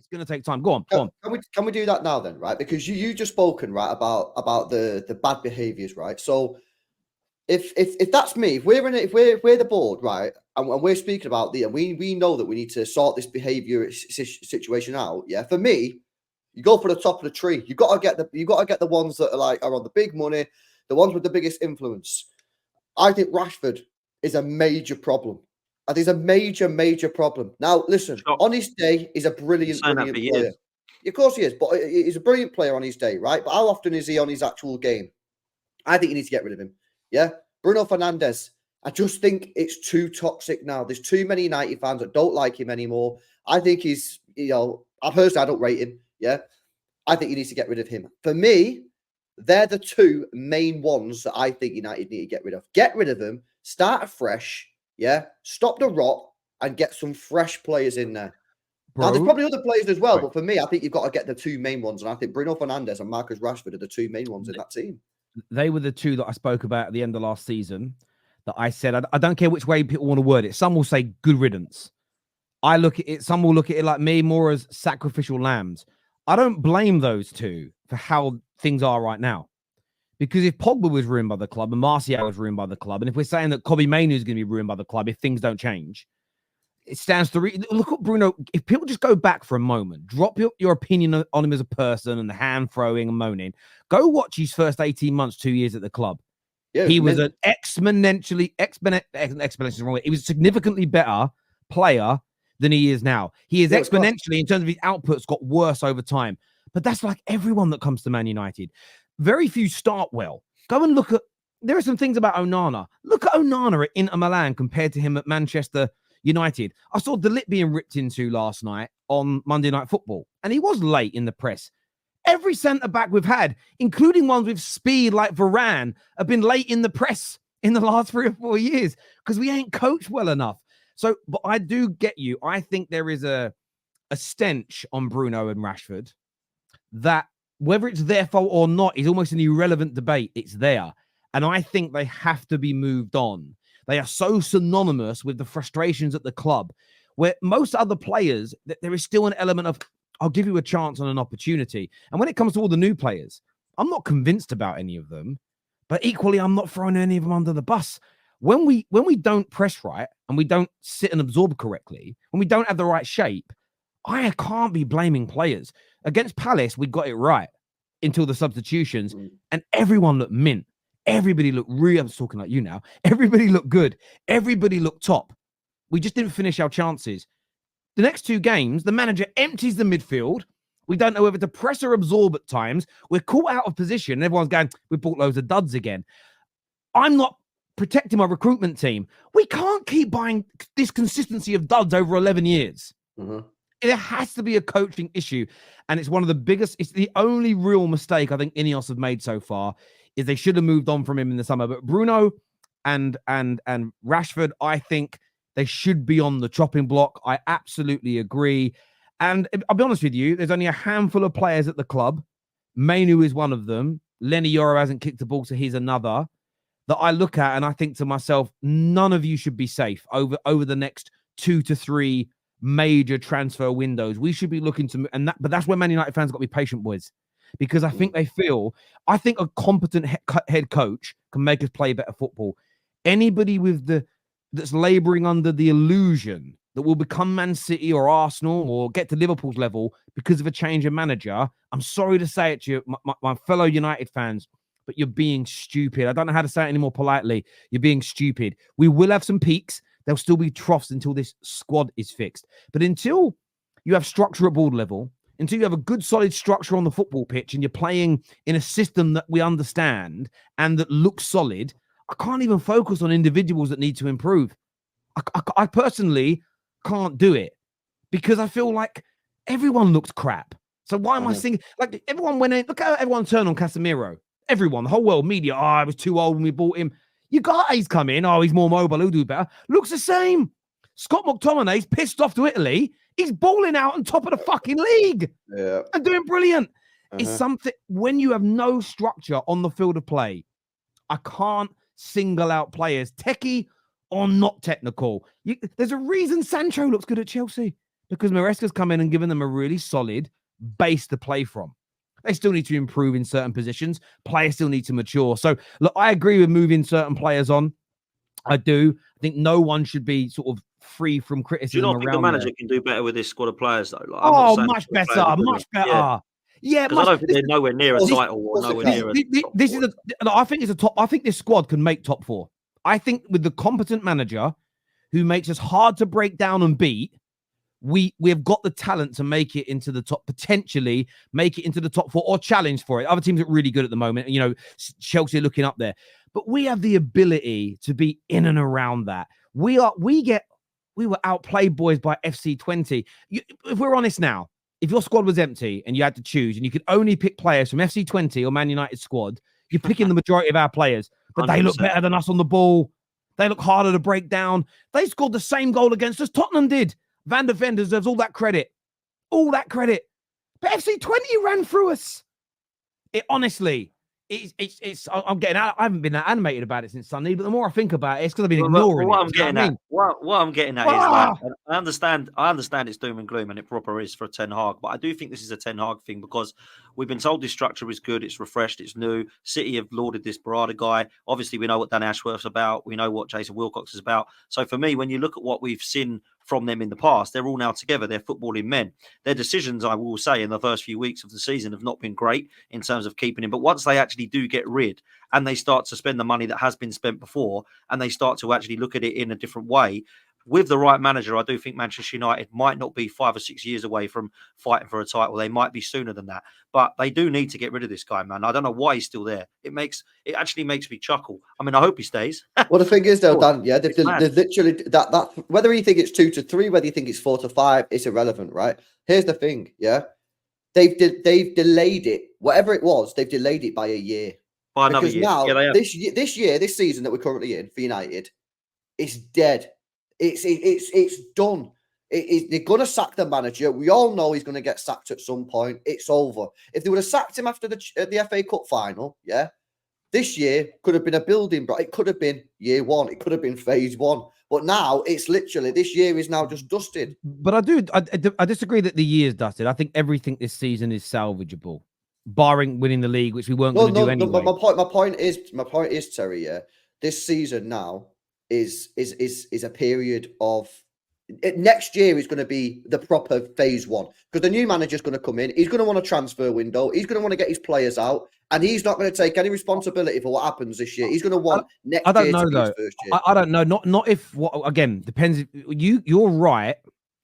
It's going to take time. Go on. Can we do that now then, right? Because you just spoken, right, about the bad behaviours, right? So if that's me, if we're the board, right, and we're speaking about we know that we need to sort this behaviour situation out. Yeah, for me, you go for the top of the tree. You got to get the ones that are on the big money, the ones with the biggest influence. I think Rashford is a major problem. I think it's a major problem. Now, listen, on his day, he's a brilliant player. Of course he is, but he's a brilliant player on his day, right? But how often is he on his actual game? I think you need to get rid of him. Yeah? Bruno Fernandes, I just think it's too toxic now. There's too many United fans that don't like him anymore. I think he's, I personally, I don't rate him. Yeah? I think you need to get rid of him. For me, they're the two main ones that I think United need to get rid of. Get rid of them, start afresh, yeah? Stop the rot and get some fresh players in there. Now, there's probably other players as well, but for me, I think you've got to get the two main ones. And I think Bruno Fernandes and Marcus Rashford are the two main ones in that team. They were the two that I spoke about at the end of last season that I said, I don't care which way people want to word it. Some will say good riddance. I look at it, some will look at it like me more as sacrificial lambs. I don't blame those two for how things are right now. Because if Pogba was ruined by the club and Martial was ruined by the club, and if we're saying that Kobe Mainoo is going to be ruined by the club if things don't change, it stands to look at Bruno. If people just go back for a moment, drop your opinion on him as a person and the hand throwing and moaning, go watch his first 18 months, 2 years at the club. Yeah, he was an exponentially wrong way. He was a significantly better player than he is now. He is exponentially, in terms of his outputs, got worse over time. But that's like everyone that comes to Man United. Very few start well. Go and look at, there are some things about Onana. Look at Onana at Inter Milan compared to him at Manchester United. I saw De Ligt being ripped into last night on Monday Night Football, and he was late in the press. Every centre-back we've had, including ones with speed like Varane, have been late in the press in the last 3 or 4 years because we ain't coached well enough. So, but I do get you. I think there is a stench on Bruno and Rashford that, whether it's their fault or not, is almost an irrelevant debate. It's there. And I think they have to be moved on. They are so synonymous with the frustrations at the club, where most other players, there is still an element of, I'll give you a chance and an opportunity. And when it comes to all the new players, I'm not convinced about any of them, but equally, I'm not throwing any of them under the bus. When we don't press right and we don't sit and absorb correctly, when we don't have the right shape, I can't be blaming players. Against Palace, we got it right until the substitutions, and everyone looked mint. Everybody looked real. I'm talking like you now. Everybody looked good. Everybody looked top. We just didn't finish our chances. The next 2 games, the manager empties the midfield. We don't know whether to press or absorb at times. We're caught out of position. And everyone's going, we bought loads of duds again. I'm not protecting my recruitment team. We can't keep buying this consistency of duds over 11 years. Mm-hmm. There has to be a coaching issue. And it's one of the biggest, it's the only real mistake I think Ineos have made so far, is they should have moved on from him in the summer. But Bruno and Rashford, I think they should be on the chopping block. I absolutely agree. And I'll be honest with you, there's only a handful of players at the club. Mainoo is one of them. Lenny Yoro hasn't kicked the ball, so he's another, that I look at and I think to myself, none of you should be safe over the next 2 to 3 major transfer windows. We should be looking to, but that's where Man United fans got to be patient, boys, because I think I think a competent head coach can make us play better football. Anybody that's laboring under the illusion that will become Man City or Arsenal or get to Liverpool's level because of a change of manager, I'm sorry to say it to you, my fellow United fans, but you're being stupid. I don't know how to say it any more politely. You're being stupid. We will have some peaks. There'll still be troughs until this squad is fixed. But until you have structure at board level, until you have a good, solid structure on the football pitch and you're playing in a system that we understand and that looks solid, I can't even focus on individuals that need to improve. I personally can't do it because I feel like everyone looks crap. So why am I singing? Like, everyone went in, look how everyone turned on Casemiro. Everyone, the whole world, media, I was too old when we bought him. You guys come in, he's more mobile, he'll do better. Looks the same. Scott McTominay's pissed off to Italy. He's balling out on top of the fucking league. Yeah. And doing brilliant. It's something, when you have no structure on the field of play, I can't single out players, techie or not technical. There's a reason Sancho looks good at Chelsea. because Maresca's come in and given them a really solid base to play from. They still need to improve in certain positions. Players still need to mature. So, look, I agree with moving certain players on. I do. I think no one should be sort of free from Do you criticism not think the around manager there. can do better with this squad of players, though? Like, I'm not Oh, saying much better, much better. Yeah, because I don't think they're nowhere near a title or nowhere near a top this four. I think it's a top. I think this squad can make top four. I think with the competent manager who makes us hard to break down and beat, we have got the talent to make it into the top, potentially make it into the top four or challenge for it. Other teams are really good at the moment. You know, Chelsea are looking up there, but we have the ability to be in and around that. We were outplayed, boys, by FC20. If we're honest now, if your squad was empty and you had to choose and you could only pick players from FC20 or Man United squad, you're picking the majority of our players, but 100%. They look better than us on the ball. They look harder to break down. They scored the same goal against us Tottenham did. Van der Ven deserves all that credit. All that credit. But FC20 ran through us. Honestly, I'm getting out. I haven't been that animated about it since Sunday, but the more I think about it, it's because I've been ignoring what it. I'm getting at, what I'm getting at is like, I understand it's doom and gloom, and it proper is for a Ten Hag, but I do think this is a Ten Hag thing because we've been told this structure is good, it's refreshed, it's new. City have lauded this Barada guy. Obviously, we know what Dan Ashworth's about. We know what Jason Wilcox is about. So for me, when you look at what we've seen from them in the past, they're all now together. They're footballing men. Their decisions, I will say, in the first few weeks of the season have not been great in terms of keeping him. But once they actually do get rid and they start to spend the money that has been spent before and they start to actually look at it in a different way, with the right manager, I do think Manchester United might not be 5 or 6 years away from fighting for a title. They might be sooner than that. But they do need to get rid of this guy, man. I don't know why he's still there. It actually makes me chuckle. I mean, I hope he stays. Well, the thing is, though, Dan, yeah, they've literally that whether you think it's 2 to 3, whether you think it's 4 to 5, it's irrelevant, right? Here's the thing, yeah, they've delayed it. Whatever it was, they've delayed it by a year. By another year. Now, yeah, this season that we're currently in for United, it's dead. It's done. They're going to sack the manager. We all know he's going to get sacked at some point. It's over. If they would have sacked him after the FA Cup final, yeah, this year could have been a building, but it could have been year one. It could have been phase one. But now it's literally, this year is now just dusted. But I disagree that the year's dusted. I think everything this season is salvageable, barring winning the league, which we weren't going to do anyway. My point is, Terry, yeah, this season now is a period of next year is going to be the proper phase one because the new manager's going to come in. He's going to want a transfer window. He's going to want to get his players out, and he's not going to take any responsibility for what happens this year. He's going to want next year to be his first year. I don't know. Not if what again depends. You're right.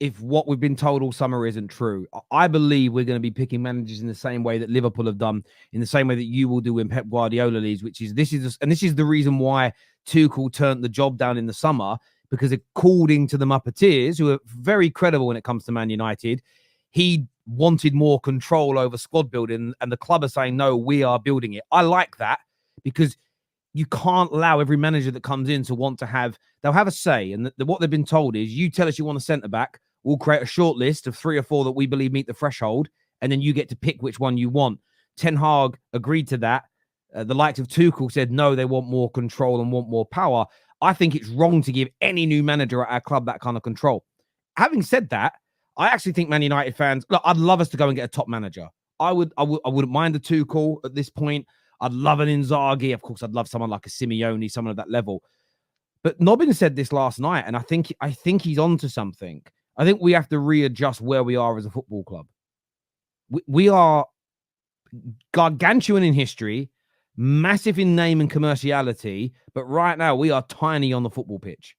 If what we've been told all summer isn't true, I believe we're going to be picking managers in the same way that Liverpool have done, in the same way that you will do when Pep Guardiola leaves. This is the reason why Tuchel turned the job down in the summer, because according to the Muppeteers, who are very credible when it comes to Man United, he wanted more control over squad building, and the club are saying, no, we are building it. I like that because you can't allow every manager that comes in to want to have, they'll have a say. And what they've been told is, you tell us you want a centre-back, we'll create a short list of 3 or 4 that we believe meet the threshold, and then you get to pick which one you want. Ten Hag agreed to that. The likes of Tuchel said, no, they want more control and want more power. I think it's wrong to give any new manager at our club that kind of control. Having said that, I actually think Man United fans, look, I'd love us to go and get a top manager. I wouldn't mind the Tuchel at this point. I'd love an Inzaghi. Of course, I'd love someone like a Simeone, someone of that level. But Nobbin said this last night, and I think he's onto something. I think we have to readjust where we are as a football club. We are gargantuan in history, massive in name and commerciality, but right now we are tiny on the football pitch.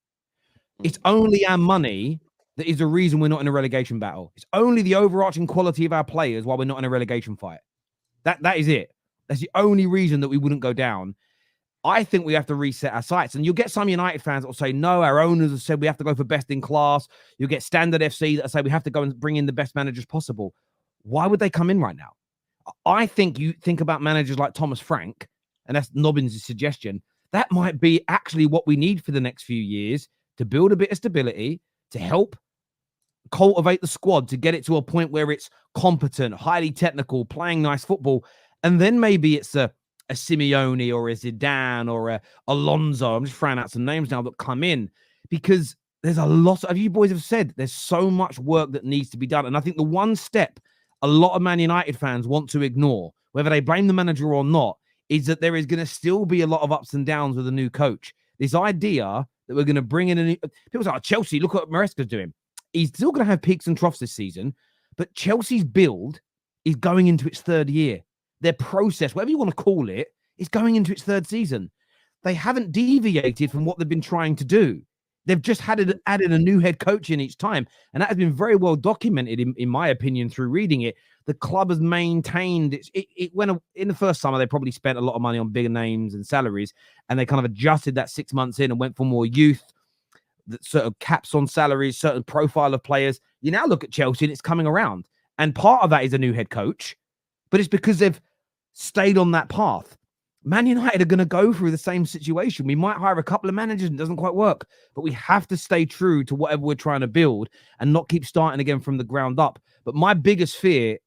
It's only our money that is the reason we're not in a relegation battle. It's only the overarching quality of our players why we're not in a relegation fight. That is it. That's the only reason that we wouldn't go down. I think we have to reset our sights. And you'll get some United fans that will say, no, our owners have said we have to go for best in class. You'll get Standard FC that say we have to go and bring in the best managers possible. Why would they come in right now? I think you think about managers like Thomas Frank, and that's Nobbins' suggestion. That might be actually what we need for the next few years to build a bit of stability, to help cultivate the squad, to get it to a point where it's competent, highly technical, playing nice football. And then maybe it's a Simeone or a Zidane or a Alonso. I'm just throwing out some names now that come in, because there's a lot of you boys have said there's so much work that needs to be done. And I think the one step a lot of Man United fans want to ignore, whether they blame the manager or not, is that there is going to still be a lot of ups and downs with a new coach. This idea that we're going to bring in a new... People say, oh, Chelsea, look what Maresca's doing. He's still going to have peaks and troughs this season, but Chelsea's build is going into its third year. Their process, whatever you want to call it, is going into its third season. They haven't deviated from what they've been trying to do. They've just added a new head coach in each time. And that has been very well documented, in my opinion, through reading it. The club has maintained it when in the first summer, they probably spent a lot of money on bigger names and salaries. And they kind of adjusted that 6 months in and went for more youth, that sort of caps on salaries, certain profile of players. You now look at Chelsea and it's coming around. And part of that is a new head coach, but it's because they've stayed on that path. Man United are going to go through the same situation. We might hire a couple of managers and it doesn't quite work, but we have to stay true to whatever we're trying to build and not keep starting again from the ground up. But my biggest fear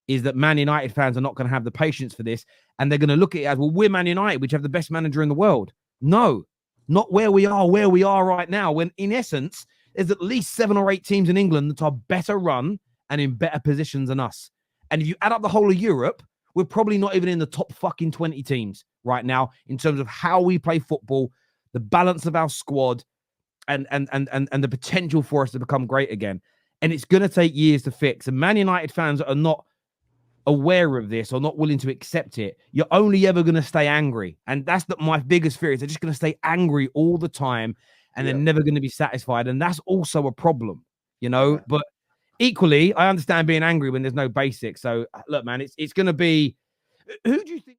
is that Man United fans are not going to have the patience for this. And they're going to look at it as, well, we're Man United, which have the best manager in the world. No, not where we are right now, when in essence, there's at least 7 or 8 teams in England that are better run and in better positions than us. And if you add up the whole of Europe, we're probably not even in the top fucking 20 teams right now in terms of how we play football, the balance of our squad, and the potential for us to become great again. And it's going to take years to fix. And Man United fans that are not aware of this or not willing to accept it, you're only ever going to stay angry. And that's my biggest fear, is they're just going to stay angry all the time and they're never going to be satisfied. And that's also a problem, you know. Yeah. But equally, I understand being angry when there's no basics. So look, man, it's going to be... Who do you think...